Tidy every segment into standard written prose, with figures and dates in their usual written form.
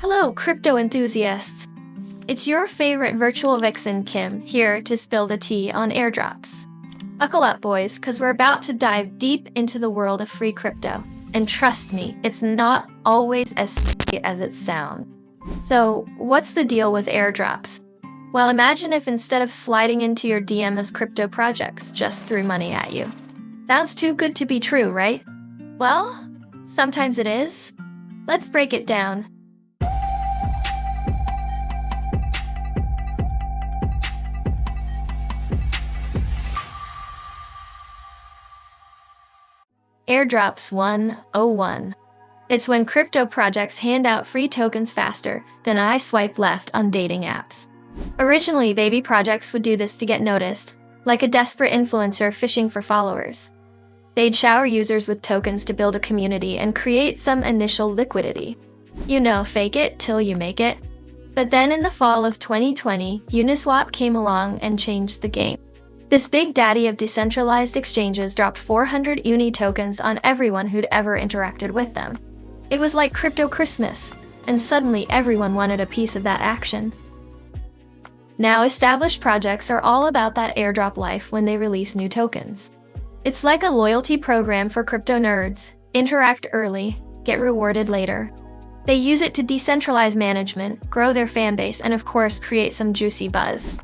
Hello, crypto enthusiasts. It's your favorite virtual vixen, Kim, here to spill the tea on airdrops. Buckle up, boys, because we're about to dive deep into the world of free crypto. And trust me, it's not always as sexy as it sounds. So, what's the deal with airdrops? Well, imagine if instead of sliding into your DM as crypto projects just threw money at you. Sounds too good to be true, right? Well, sometimes it is. Let's break it down. Airdrops 101. It's when crypto projects hand out free tokens faster than I swipe left on dating apps. Originally, baby projects would do this to get noticed, like a desperate influencer fishing for followers. They'd shower users with tokens to build a community and create some initial liquidity. You know, fake it till you make it. But then in the fall of 2020, Uniswap came along and changed the game. This big daddy of decentralized exchanges dropped 400 Uni tokens on everyone who'd ever interacted with them. It was like crypto Christmas, and suddenly everyone wanted a piece of that action. Now established projects are all about that airdrop life when they release new tokens. It's like a loyalty program for crypto nerds. Interact early, get rewarded later. They use it to decentralize management, grow their fan base, and of course create some juicy buzz.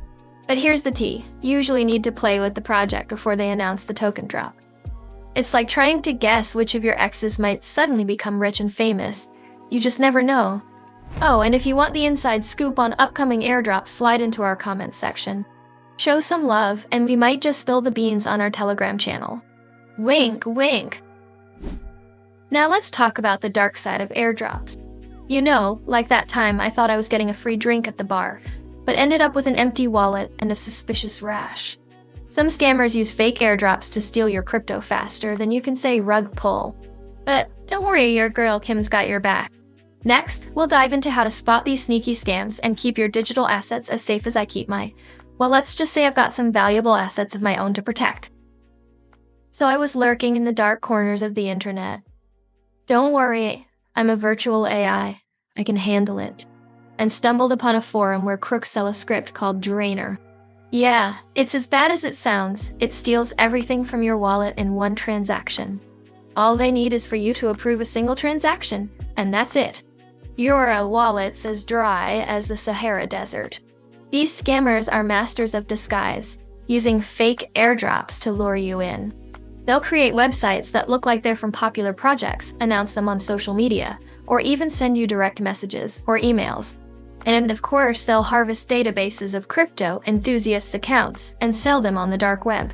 But here's the tea, you usually need to play with the project before they announce the token drop. It's like trying to guess which of your exes might suddenly become rich and famous. You just never know. Oh, and if you want the inside scoop on upcoming airdrops, slide into our comments section. Show some love, and we might just spill the beans on our Telegram channel. Wink, wink. Now let's talk about the dark side of airdrops. You know, like that time I thought I was getting a free drink at the bar, but ended up with an empty wallet and a suspicious rash. Some scammers use fake airdrops to steal your crypto faster than you can say rug pull. But don't worry, your girl Kim's got your back. Next, we'll dive into how to spot these sneaky scams and keep your digital assets as safe as I keep my, well, let's just say I've got some valuable assets of my own to protect. So I was lurking in the dark corners of the internet. Don't worry, I'm a virtual AI. I can handle it. And stumbled upon a forum where crooks sell a script called Drainer. Yeah, it's as bad as it sounds. It steals everything from your wallet in one transaction. All they need is for you to approve a single transaction, and that's it. Your wallet's as dry as the Sahara Desert. These scammers are masters of disguise, using fake airdrops to lure you in. They'll create websites that look like they're from popular projects, announce them on social media, or even send you direct messages or emails. And of course, they'll harvest databases of crypto enthusiasts' accounts and sell them on the dark web.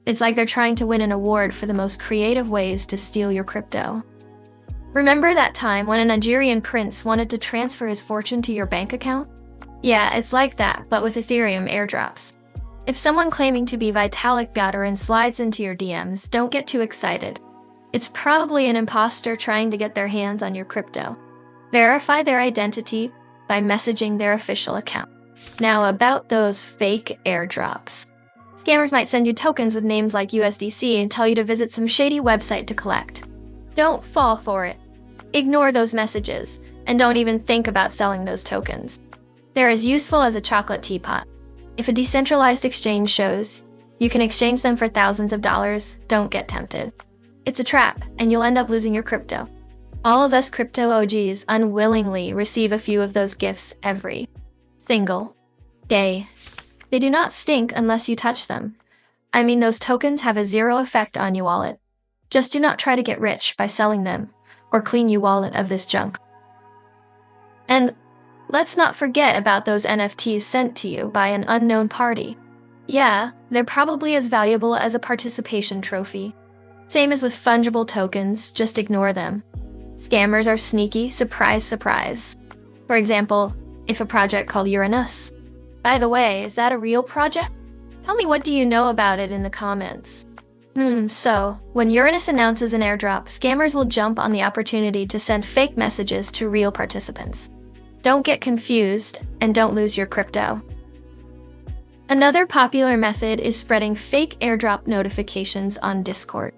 It's like they're trying to win an award for the most creative ways to steal your crypto. Remember that time when a Nigerian prince wanted to transfer his fortune to your bank account? Yeah, it's like that, but with Ethereum airdrops. If someone claiming to be Vitalik Buterin slides into your DMs, don't get too excited. It's probably an imposter trying to get their hands on your crypto. Verify their identity by messaging their official account. Now about those fake airdrops. Scammers might send you tokens with names like USDC and tell you to visit some shady website to collect. Don't fall for it. Ignore those messages, and don't even think about selling those tokens. They're as useful as a chocolate teapot. If a decentralized exchange shows you can exchange them for thousands of dollars, don't get tempted. It's a trap, and you'll end up losing your crypto. All of us crypto OGs unwillingly receive a few of those gifts every single day. They do not stink unless you touch them. I mean, those tokens have a zero effect on your wallet. Just do not try to get rich by selling them, or clean your wallet of this junk. And let's not forget about those NFTs sent to you by an unknown party. Yeah, they're probably as valuable as a participation trophy. Same as with fungible tokens, just ignore them. Scammers are sneaky, surprise, surprise. For example, if a project called Uranus. By the way, is that a real project? Tell me, what do you know about it in the comments? So, when Uranus announces an airdrop, scammers will jump on the opportunity to send fake messages to real participants. Don't get confused, and don't lose your crypto. Another popular method is spreading fake airdrop notifications on Discord.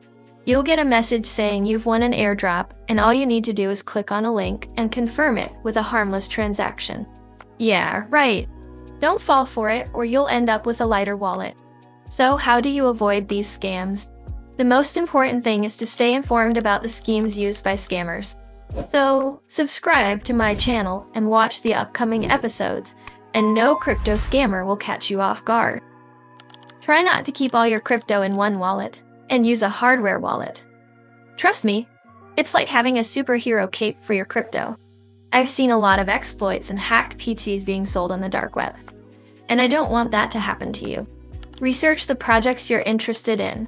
You'll get a message saying you've won an airdrop, and all you need to do is click on a link and confirm it with a harmless transaction. Yeah, right. Don't fall for it, or you'll end up with a lighter wallet. So how do you avoid these scams? The most important thing is to stay informed about the schemes used by scammers. So, subscribe to my channel and watch the upcoming episodes, and no crypto scammer will catch you off guard. Try not to keep all your crypto in one wallet, and use a hardware wallet. Trust me, it's like having a superhero cape for your crypto. I've seen a lot of exploits and hacked PCs being sold on the dark web, and I don't want that to happen to you. Research the projects you're interested in.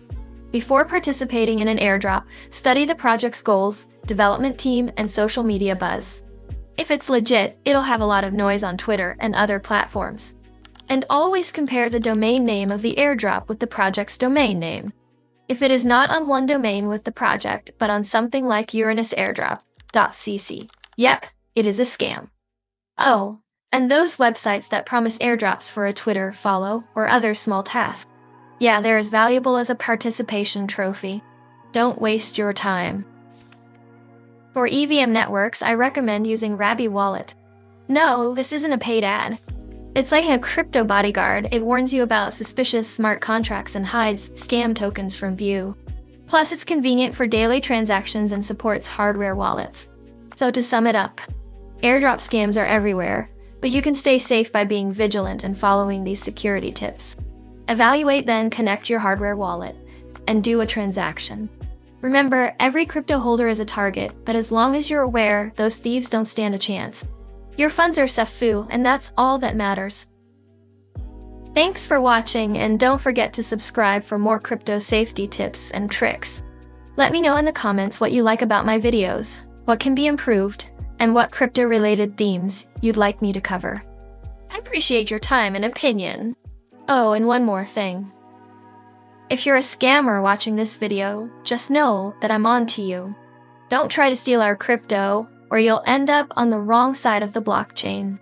Before participating in an airdrop, study the project's goals, development team, and social media buzz. If it's legit, it'll have a lot of noise on Twitter and other platforms. And always compare the domain name of the airdrop with the project's domain name. If it is not on one domain with the project, but on something like unisairdrop.cc, yep, it is a scam. Oh, and those websites that promise airdrops for a Twitter follow or other small task. Yeah, they're as valuable as a participation trophy. Don't waste your time. For EVM networks, I recommend using Rabi Wallet. No, this isn't a paid ad. It's like a crypto bodyguard. It warns you about suspicious smart contracts and hides scam tokens from view. Plus, it's convenient for daily transactions and supports hardware wallets. So to sum it up, airdrop scams are everywhere, but you can stay safe by being vigilant and following these security tips. Evaluate, then connect your hardware wallet and do a transaction. Remember, every crypto holder is a target, but as long as you're aware, those thieves don't stand a chance. Your funds are SAFU, and that's all that matters. Thanks for watching, and don't forget to subscribe for more crypto safety tips and tricks. Let me know in the comments what you like about my videos, what can be improved, and what crypto-related themes you'd like me to cover. I appreciate your time and opinion. Oh, and one more thing. If you're a scammer watching this video, just know that I'm on to you. Don't try to steal our crypto, or you'll end up on the wrong side of the blockchain.